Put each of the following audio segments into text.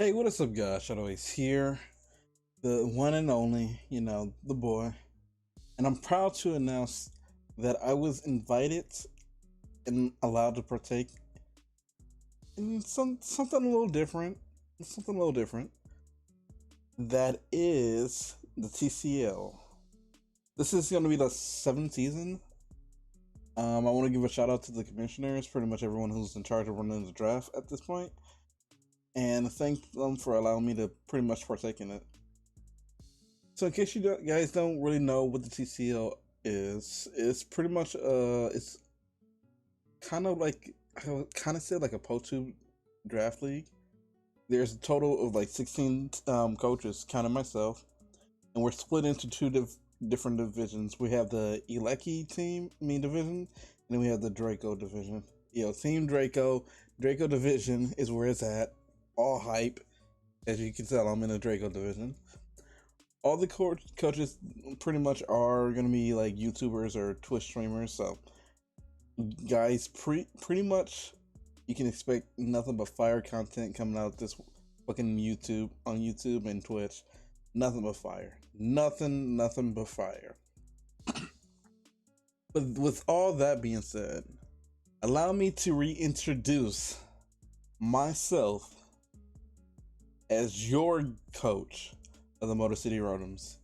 Hey, what is up, guys? Shadow Ace here, the one and only, the boy. And I'm proud to announce that I was invited and allowed to partake in something a little different. Something a little different. That is the TCL. This is going to be the seventh season. I want to give a shout out to the commissioners, pretty much everyone who's in charge of running the draft at this point, and thank them for allowing me to pretty much partake in it. So, in case guys don't really know what the TCL is, it's pretty much it's kind of like I would kind of say like a Pro2 draft league. There's a total of like 16 coaches, counting myself, and we're split into different divisions. We have the Eleki team, division, and then we have the Draco division. Team Draco division is where it's at. All hype, as you can tell. I'm in the Draco division. All the coaches pretty much are gonna be like YouTubers or Twitch streamers. So, guys, pretty much you can expect nothing but fire content coming out this fucking YouTube and Twitch. Nothing but fire. Nothing but fire. But with all that being said, allow me to reintroduce myself as your coach of the Motor City Rotoms.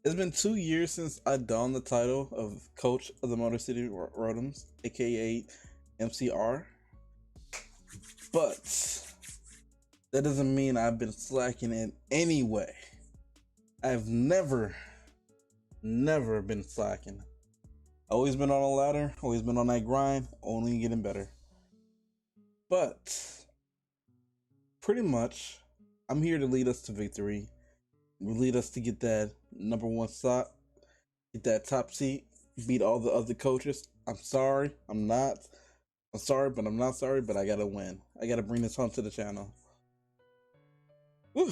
It's been 2 years since I donned the title of coach of the Motor City Rotoms, aka MCR. But that doesn't mean I've been slacking in any way. I've never been slacking. Always been on a ladder, always been on that grind, only getting better. But pretty much, I'm here to lead us to victory. Lead us to get that number one spot, get that top seat, beat all the other coaches. I'm sorry, I'm sorry, but I'm not sorry, but I gotta win. I gotta bring this home to the channel. Whew.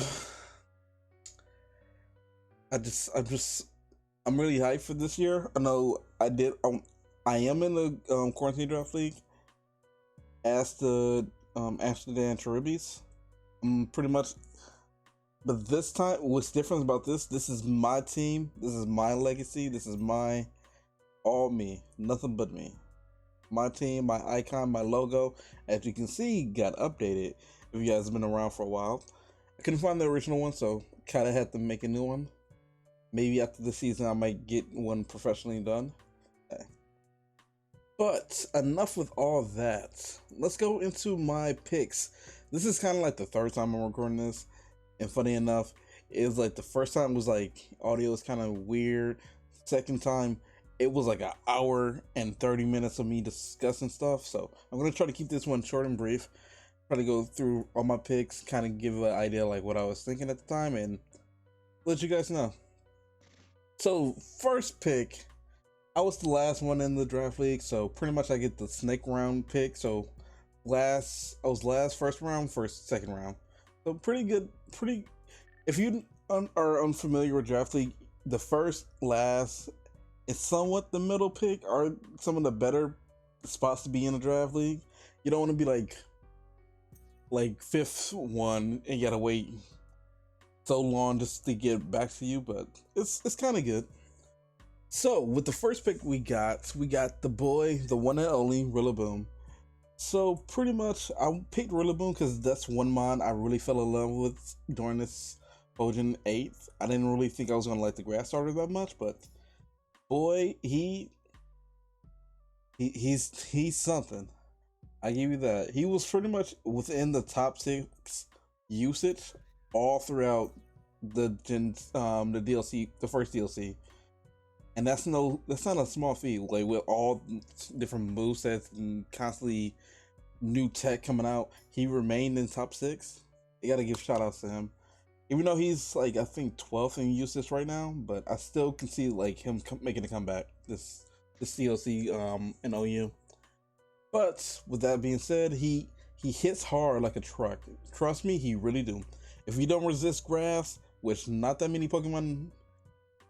I'm really hyped for this year. I know I am in the quarantine draft league as the Amsterdam Charibis. I'm pretty much. But this time, what's different about this? This is my team. This is my legacy. This is all me. Nothing but me. My team, my icon, my logo, as you can see, got updated. If you guys have been around for a while, I couldn't find the original one, so kind of had to make a new one. Maybe after the season, I might get one professionally done. Okay. But enough with all that. Let's go into my picks. This is kind of like the third time I'm recording this. And funny enough, it was like the first time was like audio was kind of weird. Second time, it was like an hour and 30 minutes of me discussing stuff. So I'm gonna try to keep this one short and brief. Try to go through all my picks, kind of give an idea like what I was thinking at the time, and let you guys know. So first pick, I was the last one in the draft league, so pretty much I get the snake round pick. So I was last first round, second round. So pretty good. If you are unfamiliar with draft league, the first, last, and somewhat the middle pick are some of the better spots to be in a draft league. You don't want to be like fifth one and you gotta wait so long just to get back to you, but it's kind of good. So with the first pick we got the boy, the one and only Rillaboom. So pretty much I picked Rillaboom because that's one mod I really fell in love with during this Hojan 8th. I didn't really think I was gonna like the grass starter that much, but boy, he's something. I give you that. He was pretty much within the top 6 usage all throughout the DLC, the first DLC. And that's not a small feat. Like with all different movesets and constantly new tech coming out, he remained in top 6. You gotta give shout outs to him. Even though he's like I think 12th in usage right now, but I still can see like him making a comeback this DLC in OU. But with that being said, he hits hard like a truck. Trust me, he really do. If you don't resist grass, which not that many Pokemon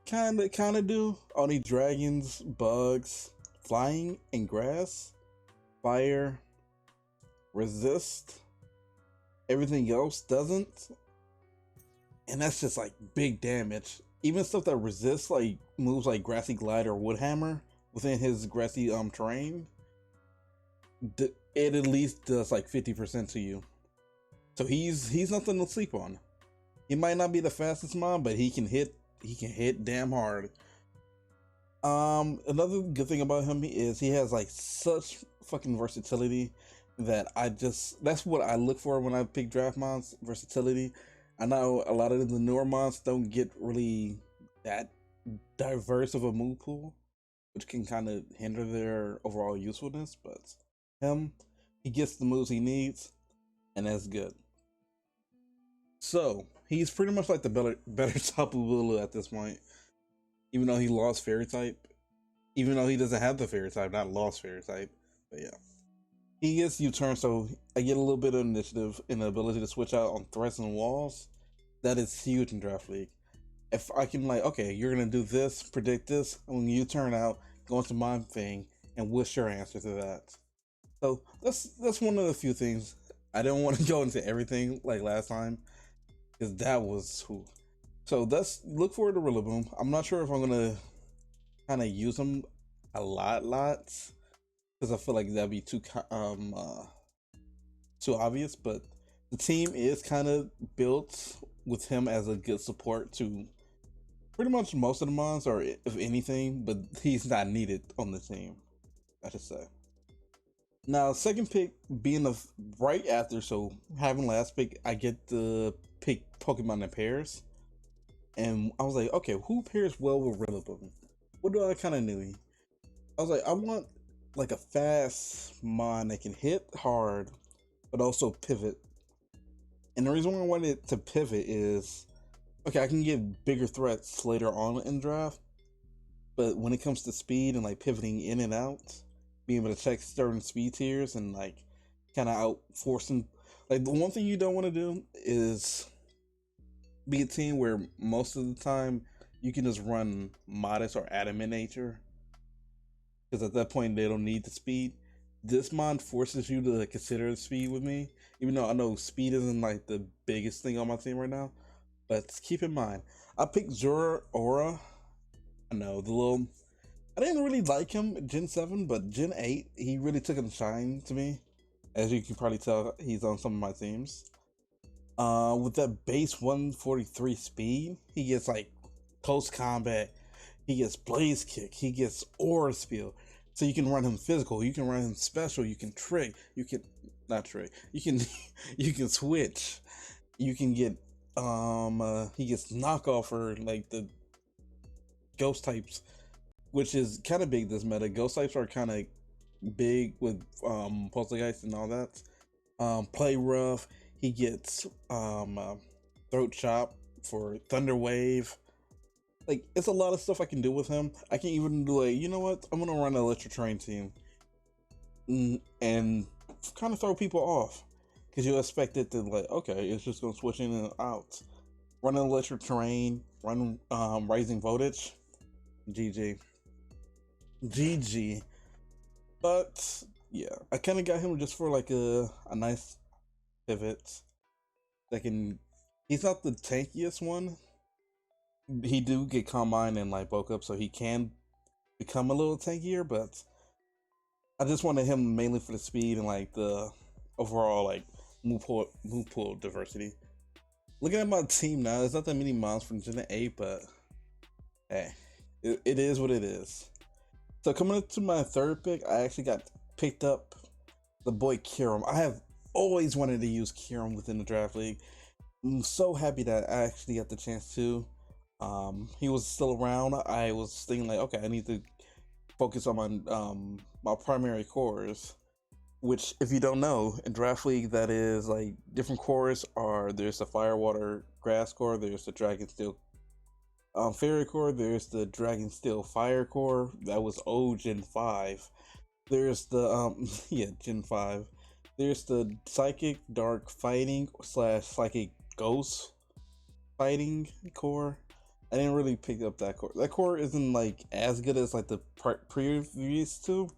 kinda do. Only dragons, bugs, flying, and grass, fire, resist, Everything else doesn't, and that's just like big damage. Even stuff that resists like moves like Grassy Glide or Wood Hammer within his grassy terrain, it at least does like 50% to you. So he's nothing to sleep on. He might not be the fastest mon, but he can hit damn hard. Another good thing about him is he has like such fucking versatility that that's what I look for when I pick draft mons, versatility. I know a lot of the newer mons don't get really that diverse of a move pool, which can kind of hinder their overall usefulness, but him, he gets the moves he needs, and that's good. So he's pretty much like the better Tapu Bulu at this point, even though he lost Fairy type, even though he doesn't have the Fairy type, not lost Fairy type. But yeah, he gets U-turn, so I get a little bit of initiative and the ability to switch out on threats and walls. That is huge in Draft League. If I can like, okay, you're gonna do this, predict this, and when you turn out, go into my thing, and what's your answer to that? So that's one of the few things. I don't want to go into everything like last time because that was who. So that's look forward to Rillaboom. I'm not sure if I'm gonna kind of use him a lot because I feel like that'd be too obvious. But the team is kind of built with him as a good support to pretty much most of the mons, or if anything, but he's not needed on the team, I should say. Now, second pick being the right after, so having last pick, I get to pick Pokemon in pairs. And I was like, okay, who pairs well with Rillaboom? What do I kind of need? I was like, I want like a fast mon that can hit hard, but also pivot. And the reason why I wanted to pivot is, okay, I can get bigger threats later on in draft, but when it comes to speed and like pivoting in and out, being able to check certain speed tiers and like kind of out forcing, like the one thing you don't want to do is be a team where most of the time you can just run modest or adamant nature, because at that point they don't need the speed. This mod forces you to consider the speed with me, even though I know speed isn't like the biggest thing on my team right now. But keep in mind, I picked Zora Aura. I know the little. I didn't really like him at Gen 7, but Gen 8, he really took a shine to me. As you can probably tell, he's on some of my teams. With that base 143 speed, he gets like close combat, he gets blaze kick, he gets aura spill. So you can run him physical, you can run him special, you can trick, you can not trick, you can you can switch, you can get he gets knockoff for like the ghost types, which is kind of big this meta. Ghost types are kind of big with Poltergeist and all that. Play rough. He gets throat chop for Thunder Wave. Like it's a lot of stuff I can do with him. I can even do like, you know what? I'm gonna run an Electro Train team and kind of throw people off because you expect it to like, okay, it's just gonna switch in and out. Run an Electric Terrain, run Rising Voltage, GG. GG. But yeah, I kind of got him just for like a nice pivot that can. He's not the tankiest one. He do get Combine and like bulk up, so he can become a little tankier. But I just wanted him mainly for the speed and like the overall like move pool diversity. Looking at my team now, there's not that many mons from Gen 8, but hey, it is what it is. So coming into my third pick, I actually got picked up the boy Kiram. I have always wanted to use Kiram within the draft league. I'm so happy that I actually got the chance to. He was still around. I was thinking like, okay, I need to focus on my primary cores. Which, if you don't know, in draft league, that is like different cores are. There's the fire, water, grass core. There's the dragon, steel, fairy core. There's the dragon, steel, fire core. That was Gen 5. There's the yeah, Gen 5. There's the psychic, dark fighting / psychic ghost fighting core. I didn't really pick up that core. That core isn't like as good as like the previous two.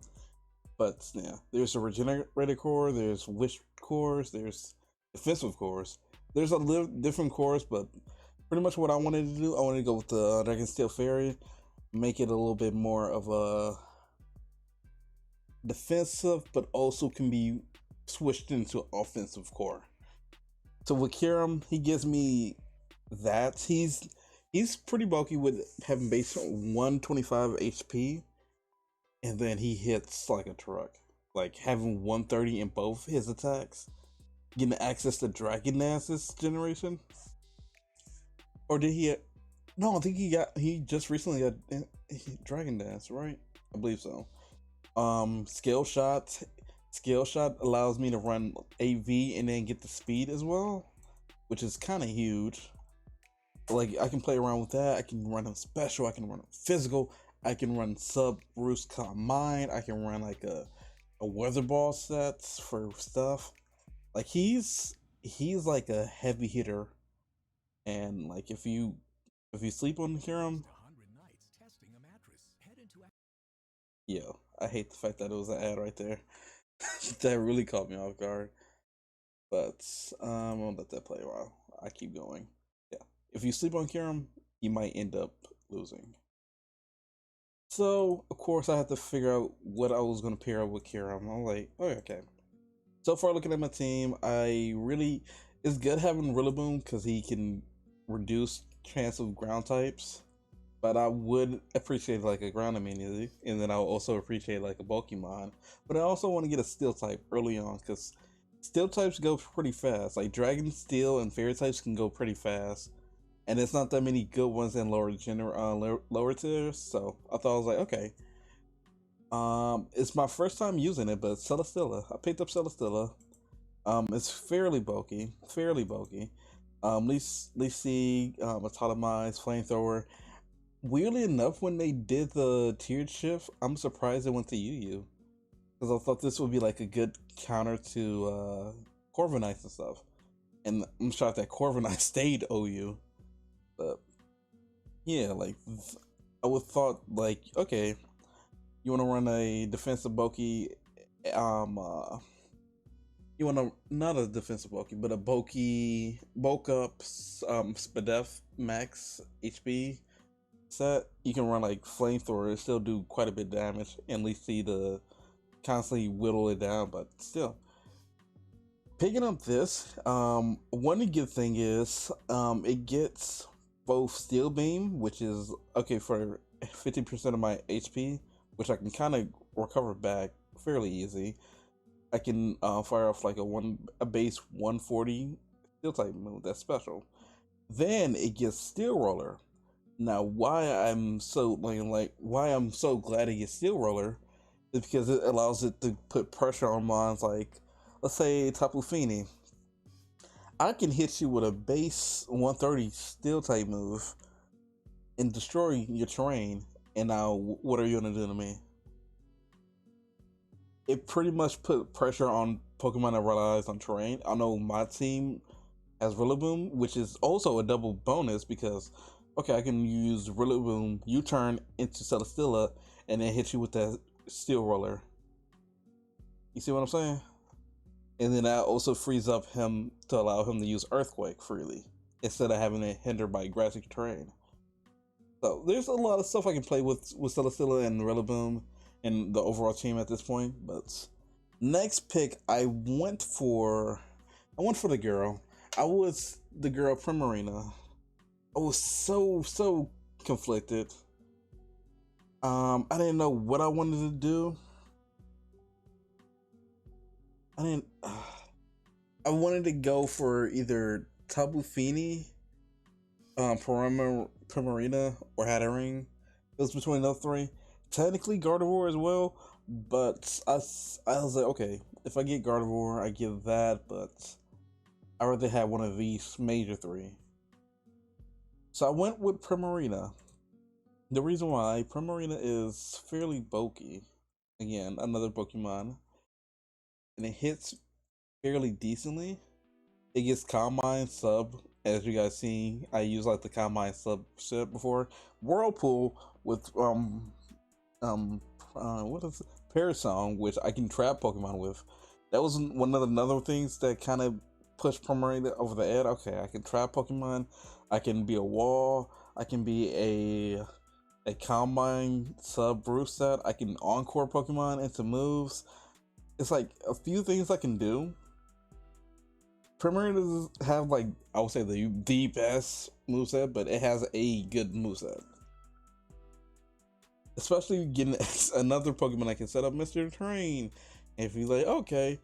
But yeah, there's a regenerated core, there's wish cores, there's defensive cores. There's a little different cores, but pretty much what I wanted to do, I wanted to go with the Dragon Steel Fairy, make it a little bit more of a defensive, but also can be switched into offensive core. So with Kiram, he gives me that. He's pretty bulky with having base 125 HP, and then he hits like a truck. Like having 130 in both his attacks, getting access to Dragon Dance this generation. Or did he? No, I think he just recently got Dragon Dance, right? I believe so. Skill shot. Skill shot allows me to run AV and then get the speed as well, which is kind of huge. Like I can play around with that. I can run a special. I can run a physical. I can run sub Roost Combine. I can run like a weather ball sets for stuff. Like he's like a heavy hitter, and like if you sleep on him, yeah, I hate the fact that it was an ad right there. That really caught me off guard. But I'll let that play a while. I keep going. Yeah, if you sleep on Kiram, you might end up losing. So of course I had to figure out what I was gonna pair up with Kiram. I'm like, oh okay. So far, looking at my team, it's good having Rillaboom because he can reduce chance of ground types. But I would appreciate like a ground immunity, and then I'll also appreciate like a Pokemon. But I also want to get a Steel type early on because Steel types go pretty fast. Like Dragon Steel and Fairy types can go pretty fast, and it's not that many good ones in lower tiers. So I thought I was like, okay. It's my first time using it, but Celesteela. I picked up Celesteela. It's fairly bulky, fairly bulky. Leafsea, Atomize, Flamethrower. Weirdly enough, when they did the tiered shift, I'm surprised it went to UU. Because I thought this would be like a good counter to Corviknights and stuff. And I'm shocked that Corviknight stayed OU. But yeah, like I would thought like, okay, you want to run a defensive bulky, you want to not a defensive bulky, but a bulky bulk up, Spadef max HP set. You can run like Flamethrower, still do quite a bit of damage, and at least see the constantly whittle it down. But still, picking up this, one good thing is, it gets both Steel Beam, which is okay for 50% of my HP, which I can kind of recover back fairly easy. I can fire off like a base 140 Steel type move. That's special. Then it gets Steel Roller. Now, why I'm so glad it gets Steel Roller is because it allows it to put pressure on mons like, let's say Tapu Fini. I can hit you with a base 130 Steel type move and destroy your terrain. And now, what are you gonna do to me? It pretty much put pressure on Pokemon that relies on terrain. I know my team has Rillaboom, which is also a double bonus because, okay, I can use Rillaboom U-turn into Celesteela and then hit you with that Steel Roller. You see what I'm saying? And then that also frees up him to allow him to use Earthquake freely instead of having it hindered by grassy terrain. So there's a lot of stuff I can play with Celesteela and Rillaboom and the overall team at this point. But next pick, I went for the girl. I was the girl Primarina. I was so conflicted. I didn't know what I wanted to do. I wanted to go for either Tapu Fini, Primarina, or Hattering. It was between those three. Technically Gardevoir as well, but I was like, okay, if I get Gardevoir, I get that, but I rather have one of these major three. So I went with Primarina. The reason why, Primarina is fairly bulky. Again, another Pokemon. And it hits fairly decently. It gets Calm Mind sub, as you guys see. I use like the Calm Mind sub shit before. Whirlpool with what is it? Parasong, which I can trap Pokemon with. That was one of the other things that kind of push Primarina over the edge. Okay, I can trap Pokemon. I can be a wall. I can be a combine sub roof set. I can encore Pokemon into moves. It's like a few things I can do. Primarina does have like I would say the best moveset, but it has a good moveset. Especially getting another Pokemon I can set up Mr. Terrain. If you like, okay,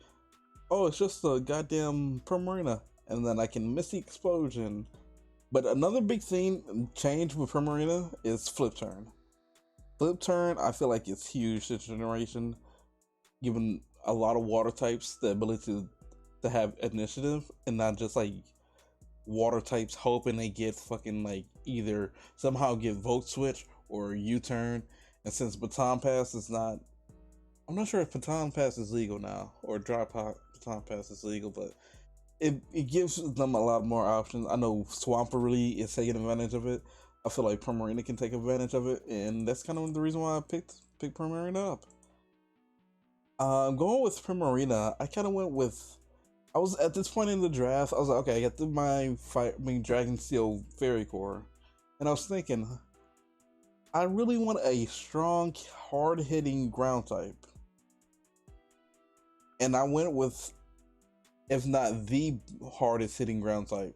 oh, it's just a goddamn Primarina, and then I can Misty Explosion. But another big thing change with Primarina is Flip Turn. Flip Turn, I feel like it's huge this generation, giving a lot of water types the ability to have initiative and not just like water types hoping they get fucking like either somehow get Volt Switch or U-turn. And since Baton Pass is not, I'm not sure if Baton Pass is legal now or Baton Pass is legal, but it gives them a lot more options. I know Swampert is taking advantage of it. I feel like Primarina can take advantage of it, and that's kind of the reason why I picked Primarina up. Going with Primarina, I kind of went with. I was at this point in the draft. I was like, okay, I got my Dragon Steel Fairy Core, and I was thinking, I really want a strong, hard-hitting ground type, and I went with, if not the hardest hitting ground type,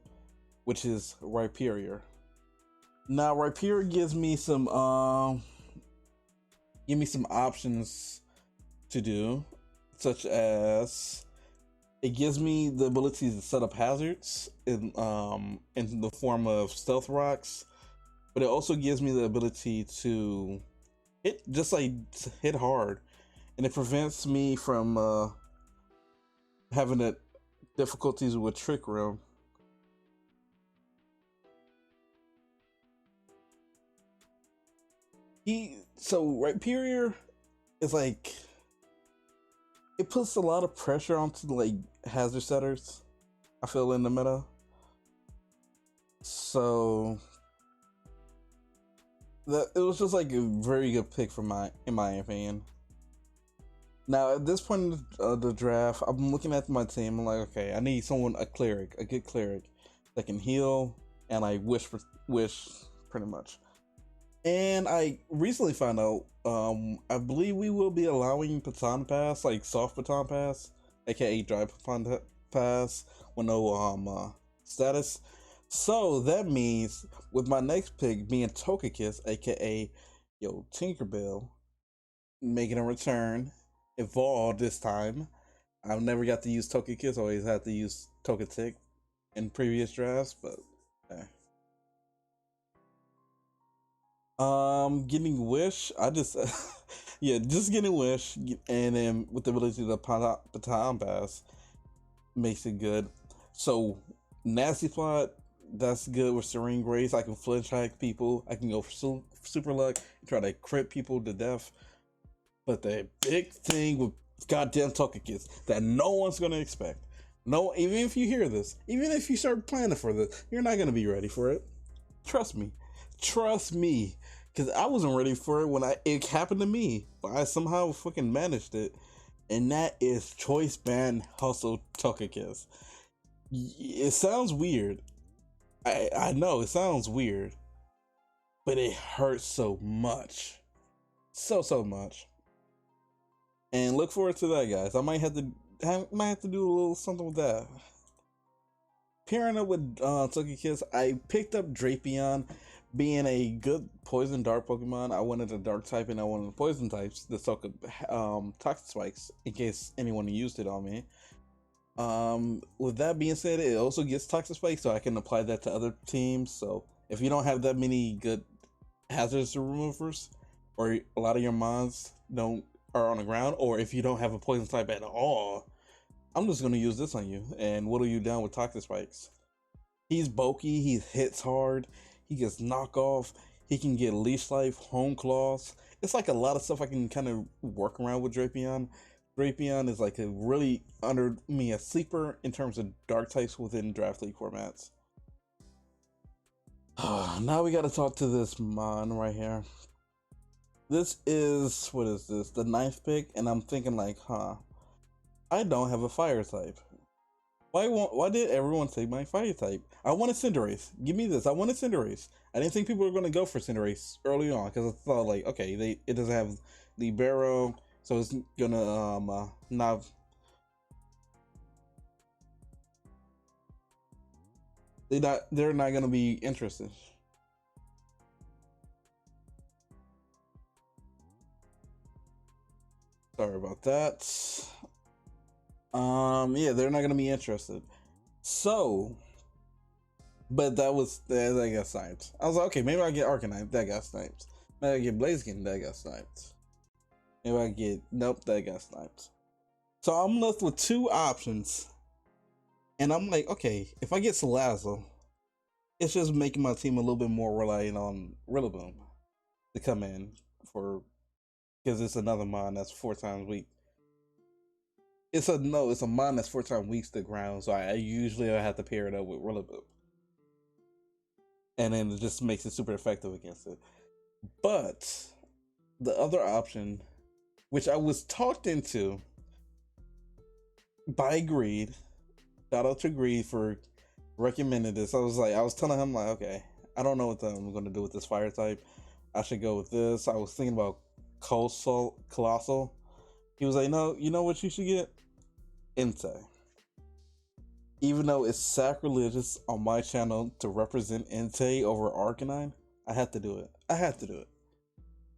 which is Rhyperior. Now Rhyperior gives me some options to do, such as it gives me the ability to set up hazards in the form of stealth rocks, but it also gives me the ability to hit hard, and it prevents me from having the difficulties with Trick Room. Rhyperior is like, it puts a lot of pressure onto like hazard setters, I feel, in the meta. So that it was just like a very good pick in my opinion. Now at this point in the draft, I'm looking at my team. I'm like, okay, I need a good cleric that can heal and like wish pretty much. And I recently found out, I believe we will be allowing Baton Pass, like soft Baton Pass, aka dry Baton Pass, with no status. So that means with my next pick being Togekiss, aka Tinkerbell, making a return, evolved this time. I've never got to use Togekiss, always had to use Togetic in previous drafts, but getting Wish, I just just getting Wish, and then with the ability to Baton Pass makes it good. So Nasty Plot, that's good with Serene Grace. I can flinch hack people. I can go for super luck, try to crit people to death. But the big thing with goddamn Togekiss that no one's gonna expect. No, even if you hear this, even if you start planning for this, you're not gonna be ready for it. Trust me, because I wasn't ready for it when it happened to me, but I somehow fucking managed it, and that is Choice Band Hustle Togekiss. It sounds weird. I know it sounds weird, but it hurts so much, so much. And look forward to that, guys. I might have to do a little something with that. Pairing up with Togekiss, I picked up Drapion. Being a good poison dark Pokemon, I wanted a dark type and I wanted poison types that soak up toxic spikes in case anyone used it on me. With that being said, it also gets toxic spikes, so I can apply that to other teams. So if you don't have that many good hazards removers, or a lot of your mons are on the ground, or if you don't have a poison type at all, I'm just gonna use this on you and whittle you down with toxic spikes. He's bulky, he hits hard, he gets knockoff, he can get leash life, home claws. It's like a lot of stuff I can kind of work around with Drapion. Drapion is like a sleeper in terms of dark types within draft league formats. Now we gotta talk to this mon right here. This is, what is this, the 9th pick, and I'm thinking like, I don't have a fire type. Why did everyone take my fire type? I wanted Cinderace. Give me this. I wanted Cinderace. I didn't think people were gonna go for Cinderace early on because I thought like, okay, it doesn't have Libero, so it's gonna not. They're not gonna be interested. Sorry about that. Yeah, they're not gonna be interested. So, but that got sniped. I was like, okay, maybe I get Arcanine, that got sniped. Maybe I get Blaziken, that got sniped. Maybe I get nope, that got sniped. So I'm left with two options, and I'm like, okay, if I get Salazzle, it's just making my team a little bit more reliant on Rillaboom to come in for because it's another mon that's 4 times weak. It's a no, it's a mon that's 4 times weak to ground, so I usually have to pair it up with Rillaboom, and then it just makes it super effective against it. But the other option, which I was talked into by Greed, shout out to Greed for recommending this. I was telling him like, okay, I don't know what I'm going to do with this fire type. I should go with this. I was thinking about Colossal. He was like, no, you know what you should get? Entei. Even though it's sacrilegious on my channel to represent Entei over Arcanine, I had to do it. I had to do it.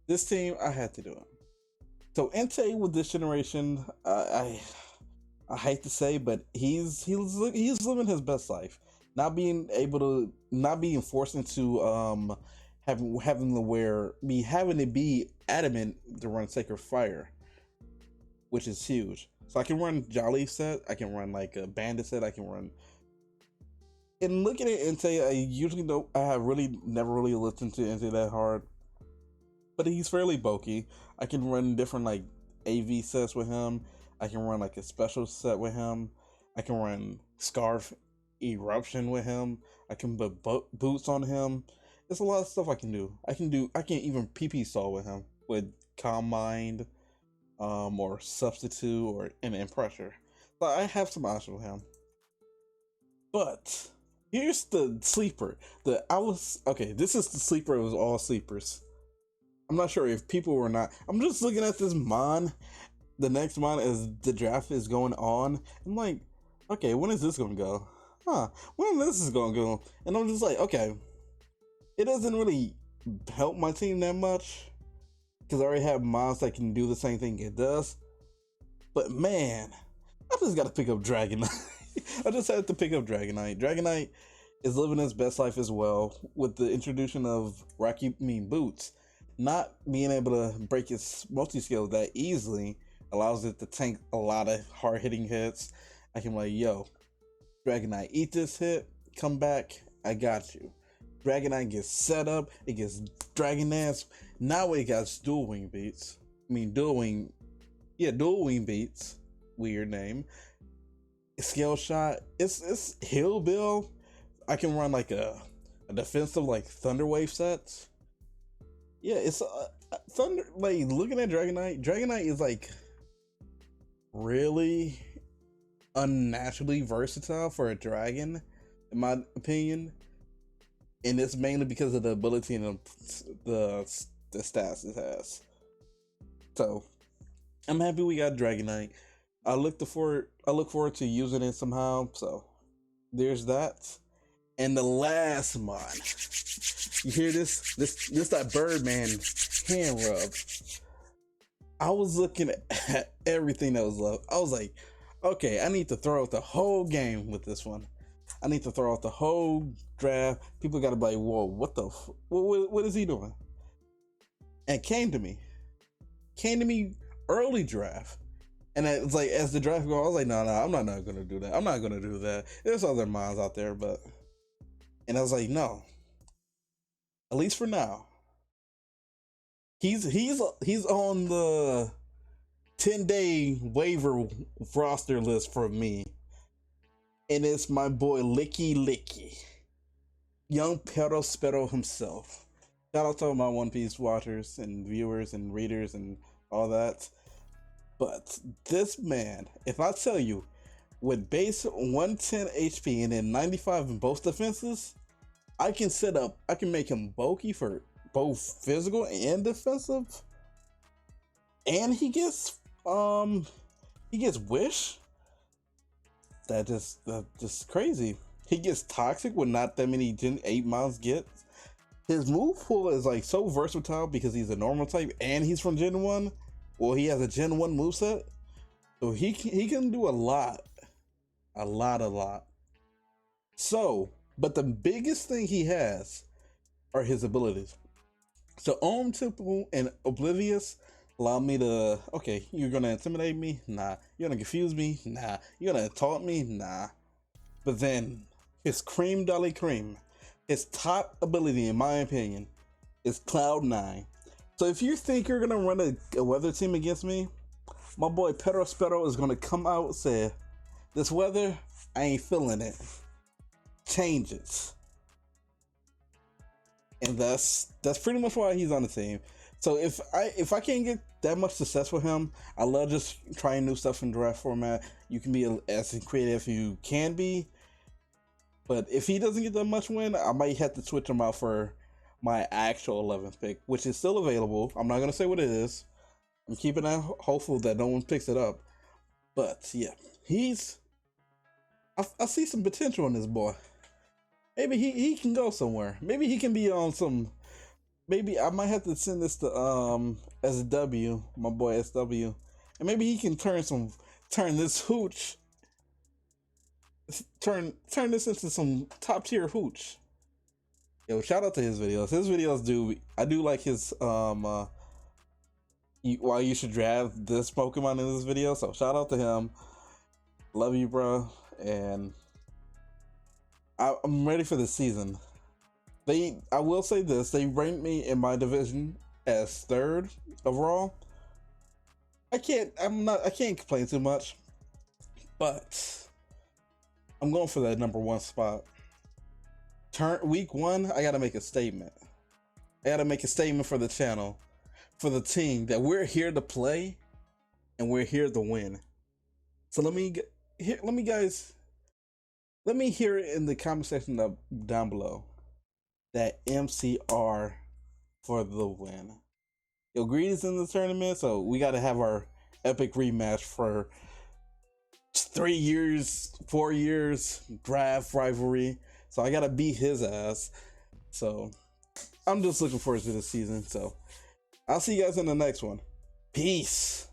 This team, I had to do it. So Entei with this generation, I hate to say, but he's living his best life. Not being forced into having to be adamant to run Sacred Fire, which is huge. So I can run Jolly set, I can run like a Bandit set, I can run. And looking at Entei, I have really never really listened to Entei that hard, but he's fairly bulky. I can run different like AV sets with him. I can run like a special set with him. I can run Scarf Eruption with him. I can put boots on him. There's a lot of stuff I can do. I can even PP Saw with him with Calm Mind, or Substitute, or and Pressure. So I have some options with him. But here's the sleeper. This is the sleeper of all sleepers. I'm not sure if people were not. I'm just looking at this mon. The next mon as the draft is going on. I'm like, okay, when is this gonna go? When this is gonna go? And I'm just like, okay, it doesn't really help my team that much because I already have mons that can do the same thing it does. But man, I just gotta pick up Dragonite. I just had to pick up Dragonite. Dragonite is living its best life as well with the introduction of Boots. Not being able to break its multi-skill that easily allows it to tank a lot of hard-hitting hits. I can be like, yo, Dragonite, eat this hit, come back, I got you. Dragonite gets set up, it gets Dragon Dance. Now it got dual wing beats. Dual wing beats. Weird name. Scale shot. It's Hill Bill. I can run like a defensive like Thunder Wave sets. Yeah, it's Thunder. Like looking at Dragonite is like really unnaturally versatile for a dragon, in my opinion. And it's mainly because of the ability and the stats it has. So I'm happy we got Dragonite. I look forward to using it somehow. So there's that. And the last mod. You hear this? This that Birdman hand rub. I was looking at everything that was left. I was like, okay, I need to throw out the whole game with this one. I need to throw out the whole draft. People gotta be like, whoa, what is he doing? And it came to me early draft. And it's like, as the draft goes, I was like, no, I'm not gonna do that. I'm not gonna do that. There's other mods out there, and I was like, no. At least for now. He's on the 10-day waiver roster list for me. And it's my boy Licky Licky. Young Pero Spero himself. Shout out to all my One Piece watchers and viewers and readers and all that. But this man, if I tell you, with base 110 HP and then 95 in both defenses, I can set up. I can make him bulky for both physical and defensive, and he gets wish. That just crazy. He gets toxic with not that many Gen 8 mounts get. His move pool is like so versatile because he's a normal type and he's from Gen 1. Well, he has a Gen 1 moveset. So he can do a lot. A lot. So, but the biggest thing he has are his abilities. So Ohm Temple and Oblivious allow me to, okay, you're gonna intimidate me? Nah. You're gonna confuse me? Nah. You're gonna taunt me? Nah. But then his cream dolly cream, his top ability in my opinion, is Cloud 9. So if you think you're gonna run a weather team against me, my boy Pedro Spero is gonna come out and say, this weather, I ain't feeling it. Change it. And that's pretty much why he's on the team. So if I can't get that much success with him, I love just trying new stuff in draft format. You can be as creative as you can be, but if he doesn't get that much win, I might have to switch him out for my actual 11th pick, which is still available. I'm not gonna say what it is. I'm keeping that hopeful that no one picks it up. But yeah, I see some potential in this boy. Maybe he can go somewhere. Maybe he can be on some. Maybe I might have to send this to SW, my boy SW, and maybe he can turn this hooch, turn this into some top tier hooch. Yo, shout out to his videos. His videos I do like his why you should draft this Pokemon in this video. So shout out to him. Love you, bro, and I'm ready for the season. I will say this, they ranked me in my division as 3rd overall. I can't complain too much, but I'm going for that #1 spot. Week 1, I gotta make a statement. I gotta make a statement for the channel, for the team, that we're here to play and we're here to win. So let me hear it in the comment section down below. That MCR for the win. Yo, Greedy's in the tournament, so we got to have our epic rematch for 3 years, 4 years draft rivalry. So I got to beat his ass. So I'm just looking forward to this season. So I'll see you guys in the next one. Peace.